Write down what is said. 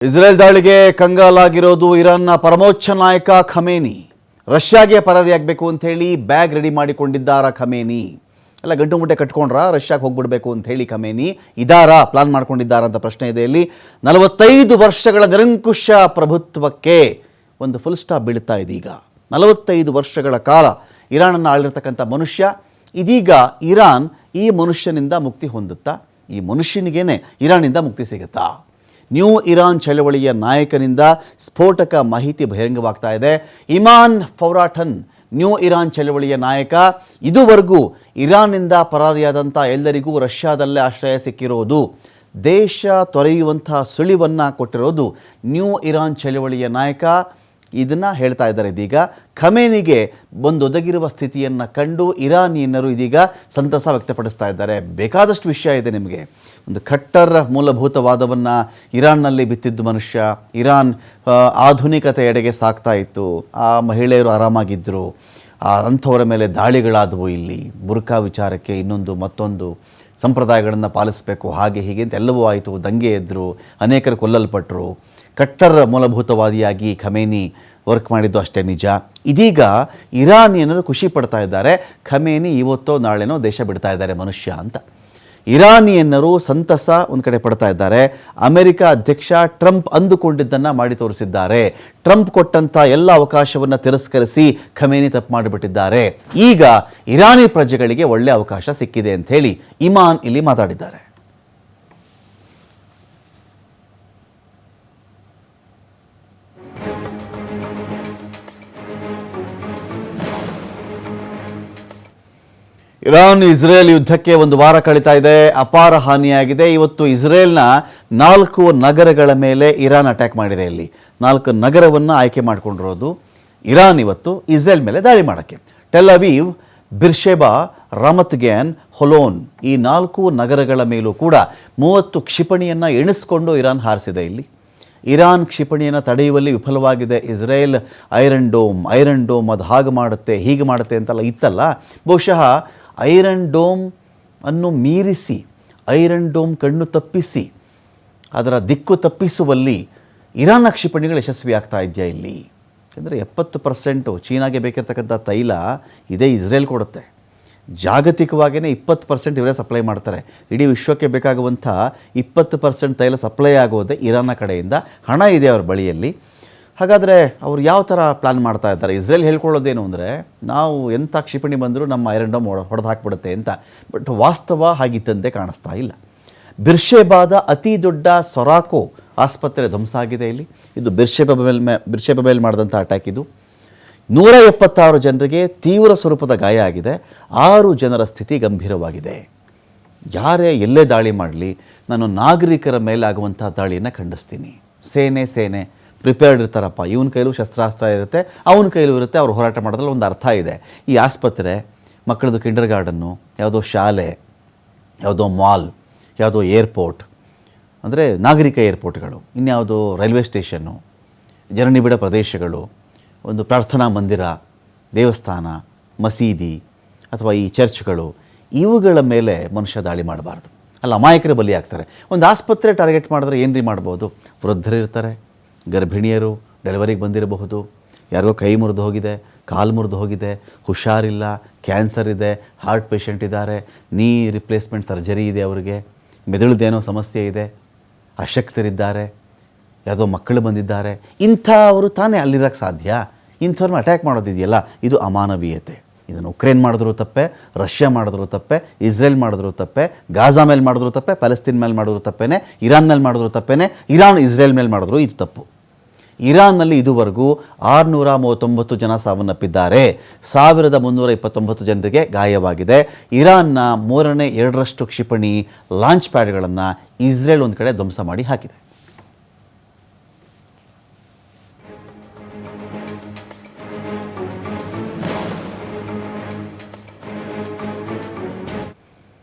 Israel ದಾಳಿಗೆ ಕಂಗಾಲಾಗಿರೋದು ಇರಾನ್ನ ಪರಮೋಚ್ಚ ನಾಯಕ ಖಮೇನಿ. ರಷ್ಯಾಗೆ ಪರಾರಿಯಾಗಬೇಕು ಅಂತ ಹೇಳಿ ಬ್ಯಾಗ್ ರೆಡಿ ಮಾಡಿಕೊಂಡಿದ್ದಾರ ಖಮೇನಿ. ಎಲ್ಲ ಗಂಟು ಮುಟ್ಟೆ ಕಟ್ಕೊಂಡ್ರ ರಷ್ಯಾಗೆ ಹೋಗ್ಬಿಡಬೇಕು ಅಂತ ಹೇಳಿ ಖಮೇನಿ ಇದಾರಾ ಪ್ಲಾನ್ ಮಾಡ್ಕೊಂಡಿದ್ದಾರ ಅಂತ ಪ್ರಶ್ನೆ ಇದೆ. ಇಲ್ಲಿ 45 ವರ್ಷಗಳ ನಿರಂಕುಶ ಪ್ರಭುತ್ವಕ್ಕೆ ಒಂದು ಫುಲ್ ಸ್ಟಾಪ್ ಬೀಳ್ತಾ ಇದೆ. ಈಗ 45 ವರ್ಷಗಳ ಕಾಲ ಇರಾನನ್ನು ಆಳಿರ್ತಕ್ಕಂಥ ಮನುಷ್ಯ, ಇದೀಗ ಇರಾನ್ ಈ ಮನುಷ್ಯನಿಂದ ಮುಕ್ತಿ ಹೊಂದುತ್ತಾ? ಈ ಮನುಷ್ಯನಿಗೇನೆ ಇರಾನಿಂದ ಮುಕ್ತಿ ಸಿಗುತ್ತಾ? ನ್ಯೂ ಇರಾನ್ ಚಳವಳಿಯ ನಾಯಕನಿಂದ ಸ್ಫೋಟಕ ಮಾಹಿತಿ ಬಹಿರಂಗವಾಗ್ತಾ ಇದೆ. ಇಮಾನ್ ಫೌರಾಟನ್, ನ್ಯೂ ಇರಾನ್ ಚಳವಳಿಯ ನಾಯಕ, ಇದುವರೆಗೂ ಇರಾನ್ನಿಂದ ಪರಾರಿಯಾದಂಥ ಎಲ್ಲರಿಗೂ ರಷ್ಯಾದಲ್ಲೇ ಆಶ್ರಯ ಸಿಕ್ಕಿರೋದು, ದೇಶ ತೊರೆಯುವಂಥ ಸುಳಿವನ್ನು ಕೊಟ್ಟಿರೋದು ನ್ಯೂ ಇರಾನ್ ಚಳವಳಿಯ ನಾಯಕ. ಇದನ್ನು ಹೇಳ್ತಾ ಇದ್ದಾರೆ. ಇದೀಗ ಖಮೇನಿಗೆ ಬಂದೊದಗಿರುವ ಸ್ಥಿತಿಯನ್ನು ಕಂಡು ಇರಾನಿಯನ್ನರು ಇದೀಗ ಸಂತಸ ವ್ಯಕ್ತಪಡಿಸ್ತಾ ಇದ್ದಾರೆ. ಬೇಕಾದಷ್ಟು ವಿಷಯ ಇದೆ ನಿಮಗೆ. ಒಂದು ಖಟ್ಟರ್ ಮೂಲಭೂತವಾದವನ್ನು ಇರಾನ್ನಲ್ಲಿ ಬಿತ್ತಿದ್ದು ಮನುಷ್ಯ. ಇರಾನ್ ಆಧುನಿಕತೆಯೆಡೆಗೆ ಸಾಗ್ತಾ ಇತ್ತು. ಆ ಮಹಿಳೆಯರು ಆರಾಮಾಗಿದ್ದರು. ಅಂಥವರ ಮೇಲೆ ದಾಳಿಗಳಾದವು. ಇಲ್ಲಿ ಬುರ್ಕಾ ವಿಚಾರಕ್ಕೆ ಇನ್ನೊಂದು ಮತ್ತೊಂದು ಸಂಪ್ರದಾಯಗಳನ್ನು ಪಾಲಿಸಬೇಕು, ಹಾಗೆ ಹೀಗೆ ಅಂತ ಎಲ್ಲವೂ ಆಯಿತು. ದಂಗೆ ಎದ್ದರು, ಅನೇಕರು ಕೊಲ್ಲಲ್ಪಟ್ಟರು. ಕಟ್ಟರ್ ಮೂಲಭೂತವಾದಿಯಾಗಿ ಖಮೇನಿ ವರ್ಕ್ ಮಾಡಿದ್ದು ಅಷ್ಟೇ ನಿಜ. ಇದೀಗ ಇರಾನಿಯನ್ನರು ಖುಷಿ ಪಡ್ತಾ ಇದ್ದಾರೆ, ಖಮೇನಿ ಇವತ್ತೋ ನಾಳೆನೋ ದೇಶ ಬಿಡ್ತಾ ಇದ್ದಾರೆ ಮನುಷ್ಯ ಅಂತ. ಇರಾನಿಯನ್ನರು ಸಂತಸ ಒಂದು ಕಡೆ ಪಡ್ತಾ ಇದ್ದಾರೆ. ಅಮೆರಿಕ ಅಧ್ಯಕ್ಷ ಟ್ರಂಪ್ ಅಂದುಕೊಂಡಿದ್ದನ್ನು ಮಾಡಿ ತೋರಿಸಿದ್ದಾರೆ. ಟ್ರಂಪ್ ಕೊಟ್ಟಂಥ ಎಲ್ಲ ಅವಕಾಶವನ್ನು ತಿರಸ್ಕರಿಸಿ ಖಮೇನಿ ತಪ್ಪು ಮಾಡಿಬಿಟ್ಟಿದ್ದಾರೆ. ಈಗ ಇರಾನಿ ಪ್ರಜೆಗಳಿಗೆ ಒಳ್ಳೆಯ ಅವಕಾಶ ಸಿಕ್ಕಿದೆ ಅಂತ ಹೇಳಿ ಇಮಾನ್ ಇಲ್ಲಿ ಮಾತಾಡಿದ್ದಾರೆ. ಇರಾನ್ ಇಸ್ರೇಲ್ ಯುದ್ಧಕ್ಕೆ ಒಂದು ವಾರ ಕಳೀತಾ ಇದೆ. ಅಪಾರ ಹಾನಿಯಾಗಿದೆ. ಇವತ್ತು ಇಸ್ರೇಲ್ನ 4 ನಗರಗಳ ಮೇಲೆ ಇರಾನ್ ಅಟ್ಯಾಕ್ ಮಾಡಿದೆ. ಇಲ್ಲಿ 4 ನಗರವನ್ನು ಆಯ್ಕೆ ಮಾಡಿಕೊಂಡಿರೋದು ಇರಾನ್ ಇವತ್ತು ಇಸ್ರೇಲ್ ಮೇಲೆ ದಾಳಿ ಮಾಡೋಕ್ಕೆ. ಟೆಲ್ ಅವೀವ್, ಬಿರ್ಷೆಬಾ, ರಾಮತ್ ಗ್ಯಾನ್, ಹೊಲೋನ್, ಈ 4 ನಗರಗಳ ಮೇಲೂ ಕೂಡ 30 ಕ್ಷಿಪಣಿಯನ್ನು ಎಣಿಸ್ಕೊಂಡು ಇರಾನ್ ಹಾರಿಸಿದೆ. ಇಲ್ಲಿ ಇರಾನ್ ಕ್ಷಿಪಣಿಯನ್ನು ತಡೆಯುವಲ್ಲಿ ವಿಫಲವಾಗಿದೆ. ಇಸ್ರೇಲ್ ಐರನ್ ಡೋಮ್ ಅದು ಹಾಗೆ ಮಾಡುತ್ತೆ ಹೀಗೆ ಮಾಡುತ್ತೆ ಅಂತೆಲ್ಲ ಇತ್ತಲ್ಲ, ಬಹುಶಃ ಐರನ್ ಡೋಮ್ ಅನ್ನು ಮೀರಿಸಿ, ಐರನ್ ಡೋಮ್ ಕಣ್ಣು ತಪ್ಪಿಸಿ, ಅದರ ದಿಕ್ಕು ತಪ್ಪಿಸುವಲ್ಲಿ ಇರಾನ್ನ ಕ್ಷಿಪಣಿಗಳು ಯಶಸ್ವಿ ಆಗ್ತಾ ಇದೆಯಾ ಇಲ್ಲಿ? ಯಾಕೆಂದರೆ 70% ಚೀನಾಗೆ ಬೇಕಿರ್ತಕ್ಕಂಥ ತೈಲ ಇದೇ ಇಸ್ರೇಲ್ ಕೊಡುತ್ತೆ. ಜಾಗತಿಕವಾಗಿಯೇ 20% ಇವರೇ ಸಪ್ಲೈ ಮಾಡ್ತಾರೆ. ಇಡೀ ವಿಶ್ವಕ್ಕೆ ಬೇಕಾಗುವಂಥ 20% ತೈಲ ಸಪ್ಲೈ ಆಗೋದೇ ಇರಾನ್ನ ಕಡೆಯಿಂದ. ಹಣ ಇದೆ ಅವ್ರ ಬಳಿಯಲ್ಲಿ. ಹಾಗಾದರೆ ಅವರು ಯಾವ ಥರ ಪ್ಲ್ಯಾನ್ ಮಾಡ್ತಾ ಇದ್ದಾರೆ? ಇಸ್ರೇಲ್ ಹೇಳ್ಕೊಳ್ಳೋದೇನು ಅಂದರೆ, ನಾವು ಎಂಥ ಕ್ಷಿಪಣಿ ಬಂದರೂ ನಮ್ಮ ಐರನ್ ಡೋಮ್ ಹೊಡೆದು ಹಾಕ್ಬಿಡುತ್ತೆ ಅಂತ. ಬಟ್ ವಾಸ್ತವ ಹಾಗಿದ್ದಂತೆ ಕಾಣಿಸ್ತಾ ಇಲ್ಲ. ಬಿರ್ಷೆಬಾದ ಅತಿ ದೊಡ್ಡ ಸೊರಾಕೋ ಆಸ್ಪತ್ರೆ ಧ್ವಂಸ ಆಗಿದೆ. ಇಲ್ಲಿ ಇದು ಬಿರ್ಷೆಬಾ ಮೇಲೆ ಮಾಡಿದಂಥ ಅಟ್ಯಾಕ್. ಇದು 176 ಜನರಿಗೆ ತೀವ್ರ ಸ್ವರೂಪದ ಗಾಯ ಆಗಿದೆ. 6 ಜನರ ಸ್ಥಿತಿ ಗಂಭೀರವಾಗಿದೆ. ಯಾರೇ ಎಲ್ಲೇ ದಾಳಿ ಮಾಡಲಿ, ನಾನು ನಾಗರಿಕರ ಮೇಲೆ ಆಗುವಂಥ ದಾಳಿಯನ್ನು ಖಂಡಿಸ್ತೀನಿ. ಸೇನೆ ಪ್ರಿಪೇರ್ಡ್ ಇರ್ತಾರಪ್ಪ. ಇವನ ಕೈಲೂ ಶಸ್ತ್ರಾಸ್ತ್ರ ಇರುತ್ತೆ, ಅವನ ಕೈಲೂ ಇರುತ್ತೆ. ಅವ್ರು ಹೋರಾಟ ಮಾಡೋದ್ರಲ್ಲಿ ಒಂದು ಅರ್ಥ ಇದೆ. ಈ ಆಸ್ಪತ್ರೆ, ಮಕ್ಕಳದು ಕಿಂಡರ್ ಗಾರ್ಡನ್ನು, ಯಾವುದೋ ಶಾಲೆ, ಯಾವುದೋ ಮಾಲ್, ಯಾವುದೋ ಏರ್ಪೋರ್ಟ್, ಅಂದರೆ ನಾಗರಿಕ ಏರ್ಪೋರ್ಟ್ಗಳು, ಇನ್ಯಾವುದೋ ರೈಲ್ವೆ ಸ್ಟೇಷನ್ನು, ಜನನಿಬಿಡ ಪ್ರದೇಶಗಳು, ಒಂದು ಪ್ರಾರ್ಥನಾ ಮಂದಿರ, ದೇವಸ್ಥಾನ, ಮಸೀದಿ ಅಥವಾ ಈ ಚರ್ಚ್ಗಳು, ಇವುಗಳ ಮೇಲೆ ಮನುಷ್ಯ ದಾಳಿ ಮಾಡಬಾರ್ದು. ಅಲ್ಲಿ ಅಮಾಯಕರ ಬಲಿಯಾಗ್ತಾರೆ. ಒಂದು ಆಸ್ಪತ್ರೆ ಟಾರ್ಗೆಟ್ ಮಾಡಿದ್ರೆ ಏನ್ರಿ ಮಾಡ್ಬೋದು? ವೃದ್ಧರಿರ್ತಾರೆ, ಗರ್ಭಿಣಿಯರು, ಡೆಲಿವರಿಗೆ ಬಂದಿರಬಹುದು, ಯಾರಿಗೋ ಕೈ ಮುರಿದು ಹೋಗಿದೆ, ಕಾಲು ಮುರಿದು ಹೋಗಿದೆ, ಹುಷಾರಿಲ್ಲ, ಕ್ಯಾನ್ಸರ್ ಇದೆ, ಹಾರ್ಟ್ ಪೇಷಂಟ್ ಇದ್ದಾರೆ, ನೀ ರಿಪ್ಲೇಸ್ಮೆಂಟ್ ಸರ್ಜರಿ ಇದೆ, ಅವರಿಗೆ ಮೆದುಳದೇನೋ ಸಮಸ್ಯೆ ಇದೆ, ಅಶಕ್ತರಿದ್ದಾರೆ, ಯಾವುದೋ ಮಕ್ಕಳು ಬಂದಿದ್ದಾರೆ. ಇಂಥವರು ತಾನೇ ಅಲ್ಲಿರೋಕ್ಕೆ ಸಾಧ್ಯ. ಇಂಥವ್ರನ್ನ ಅಟ್ಯಾಕ್ ಮಾಡೋದಿದೆಯಲ್ಲ, ಇದು ಅಮಾನವೀಯತೆ. ಇದನ್ನು ಉಕ್ರೇನ್ ಮಾಡಿದ್ರು ತಪ್ಪೆ, ರಷ್ಯಾ ಮಾಡಿದ್ರು ತಪ್ಪೆ, ಇಸ್ರೇಲ್ ಮಾಡಿದ್ರು ತಪ್ಪೆ, ಗಾಜಾ ಮೇಲೆ ಮಾಡಿದ್ರು ತಪ್ಪೆ, ಪ್ಯಾಲೆಸ್ತೀನ್ ಮೇಲೆ ಮಾಡಿದ್ರು ತಪ್ಪೇನೆ, ಇರಾನ್ ಮೇಲೆ ಮಾಡಿದ್ರು ತಪ್ಪೇನೆ, ಇರಾನ್ ಇಸ್ರೇಲ್ ಮೇಲೆ ಮಾಡಿದ್ರು ಇದು ತಪ್ಪು. ಇರಾನ್ನಲ್ಲಿ ಇದುವರೆಗೂ 639 ಜನ ಸಾವನ್ನಪ್ಪಿದ್ದಾರೆ. 1329 ಜನರಿಗೆ ಗಾಯವಾಗಿದೆ. ಇರಾನ್ನ 2/3 ಕ್ಷಿಪಣಿ ಲಾಂಚ್ ಪ್ಯಾಡ್ಗಳನ್ನು ಇಸ್ರೇಲ್ ಒಂದು ಕಡೆ ಧ್ವಂಸ ಮಾಡಿ ಹಾಕಿದೆ.